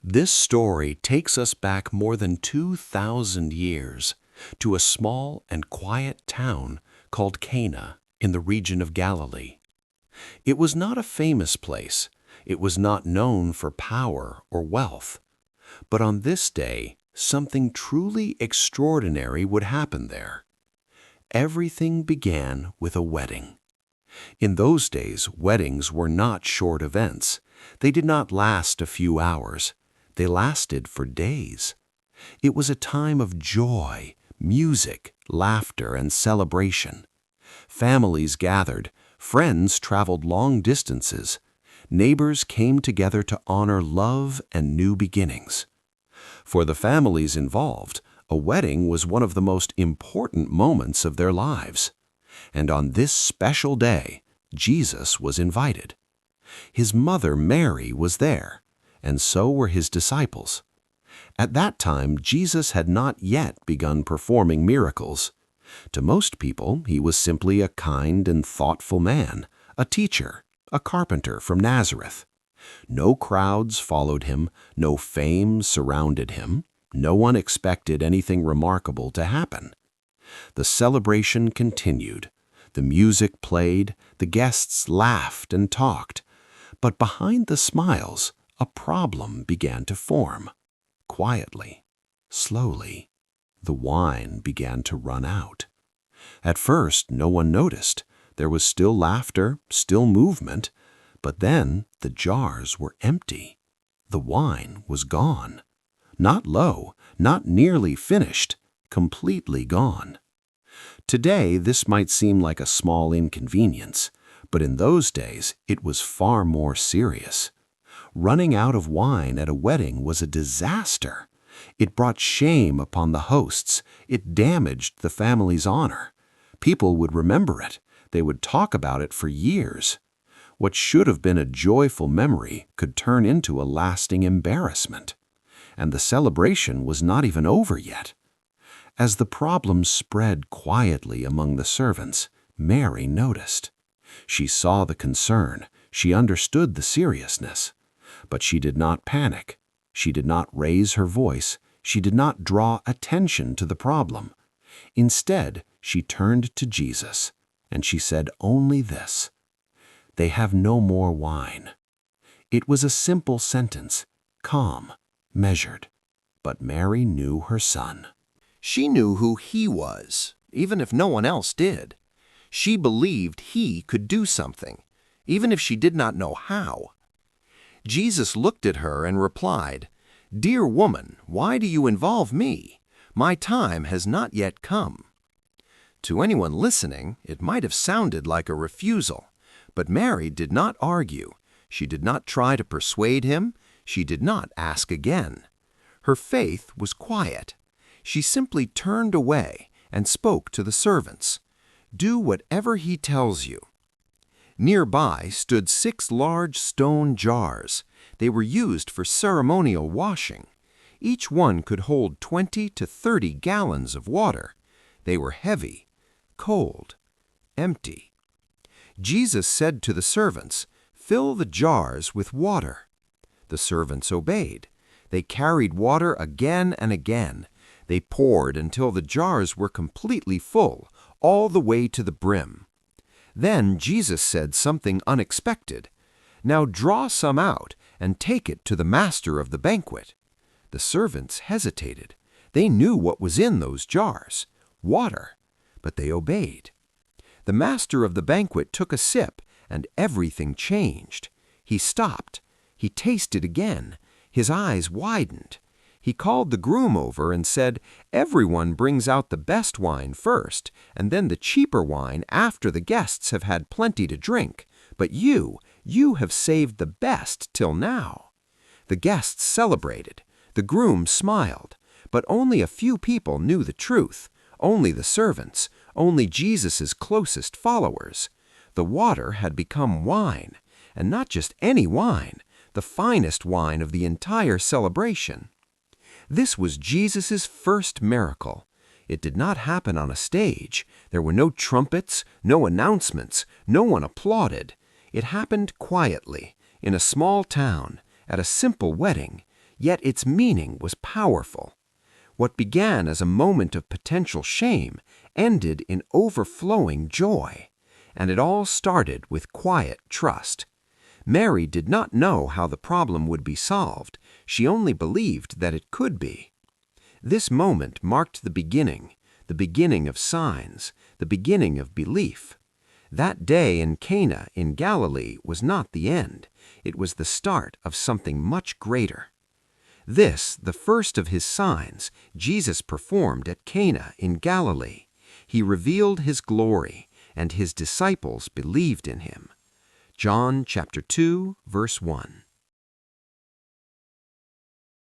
This story takes us back more than 2,000 years to a small and quiet town called Cana in the region of Galilee. It was not a famous place. It was not known for power or wealth. But on this day, something truly extraordinary would happen there. Everything began with a wedding. In those days, weddings were not short events. They did not last a few hours. They lasted for days. It was a time of joy, music, laughter, and celebration. Families gathered, friends traveled long distances, neighbors came together to honor love and new beginnings. For the families involved, a wedding was one of the most important moments of their lives. And on this special day, Jesus was invited. His mother Mary was there, and so were his disciples. At that time, Jesus had not yet begun performing miracles. To most people, he was simply a kind and thoughtful man, a teacher, a carpenter from Nazareth. No crowds followed him, no fame surrounded him, no one expected anything remarkable to happen. The celebration continued. The music played, the guests laughed and talked. But behind the smiles, a problem began to form. Quietly, slowly, the wine began to run out. At first, no one noticed. There was still laughter, still movement, but then the jars were empty. The wine was gone. Not low, not nearly finished, completely gone. Today, this might seem like a small inconvenience, but in those days, it was far more serious. Running out of wine at a wedding was a disaster. It brought shame upon the hosts. It damaged the family's honor. People would remember it. They would talk about it for years. What should have been a joyful memory could turn into a lasting embarrassment. And the celebration was not even over yet. As the problem spread quietly among the servants, Mary noticed. She saw the concern. She understood the seriousness. But she did not panic. She did not raise her voice. She did not draw attention to the problem. Instead, she turned to Jesus, and she said only this: "They have no more wine." It was a simple sentence, calm, measured. But Mary knew her son. She knew who he was, even if no one else did. She believed he could do something, even if she did not know how. Jesus looked at her and replied, "Dear woman, why do you involve me? My time has not yet come." To anyone listening, it might have sounded like a refusal, but Mary did not argue. She did not try to persuade him. She did not ask again. Her faith was quiet. She simply turned away and spoke to the servants. "Do whatever he tells you." Nearby stood 6 large stone jars. They were used for ceremonial washing. Each one could hold 20 to 30 gallons of water. They were heavy, cold, empty. Jesus said to the servants, "Fill the jars with water." The servants obeyed. They carried water again and again. They poured until the jars were completely full, all the way to the brim. Then Jesus said something unexpected. "Now draw some out and take it to the master of the banquet." The servants hesitated. They knew what was in those jars, water, but they obeyed. The master of the banquet took a sip, and everything changed. He stopped. He tasted again. His eyes widened. He called the groom over and said, "Everyone brings out the best wine first, and then the cheaper wine after the guests have had plenty to drink. But you have saved the best till now." The guests celebrated. The groom smiled. But only a few people knew the truth. Only the servants. Only Jesus' closest followers. The water had become wine, and not just any wine, the finest wine of the entire celebration. This was Jesus' first miracle. It did not happen on a stage. There were no trumpets, no announcements, no one applauded. It happened quietly, in a small town, at a simple wedding, Yet its meaning was powerful. What began as a moment of potential shame ended in overflowing joy. And it all started with quiet trust. Mary did not know how the problem would be solved. She only believed that it could be. This moment marked the beginning of signs, the beginning of belief. That day in Cana in Galilee was not the end. It was the start of something much greater. This, the first of his signs, Jesus performed at Cana in Galilee. He revealed his glory, and his disciples believed in him. John chapter 2, verse 1.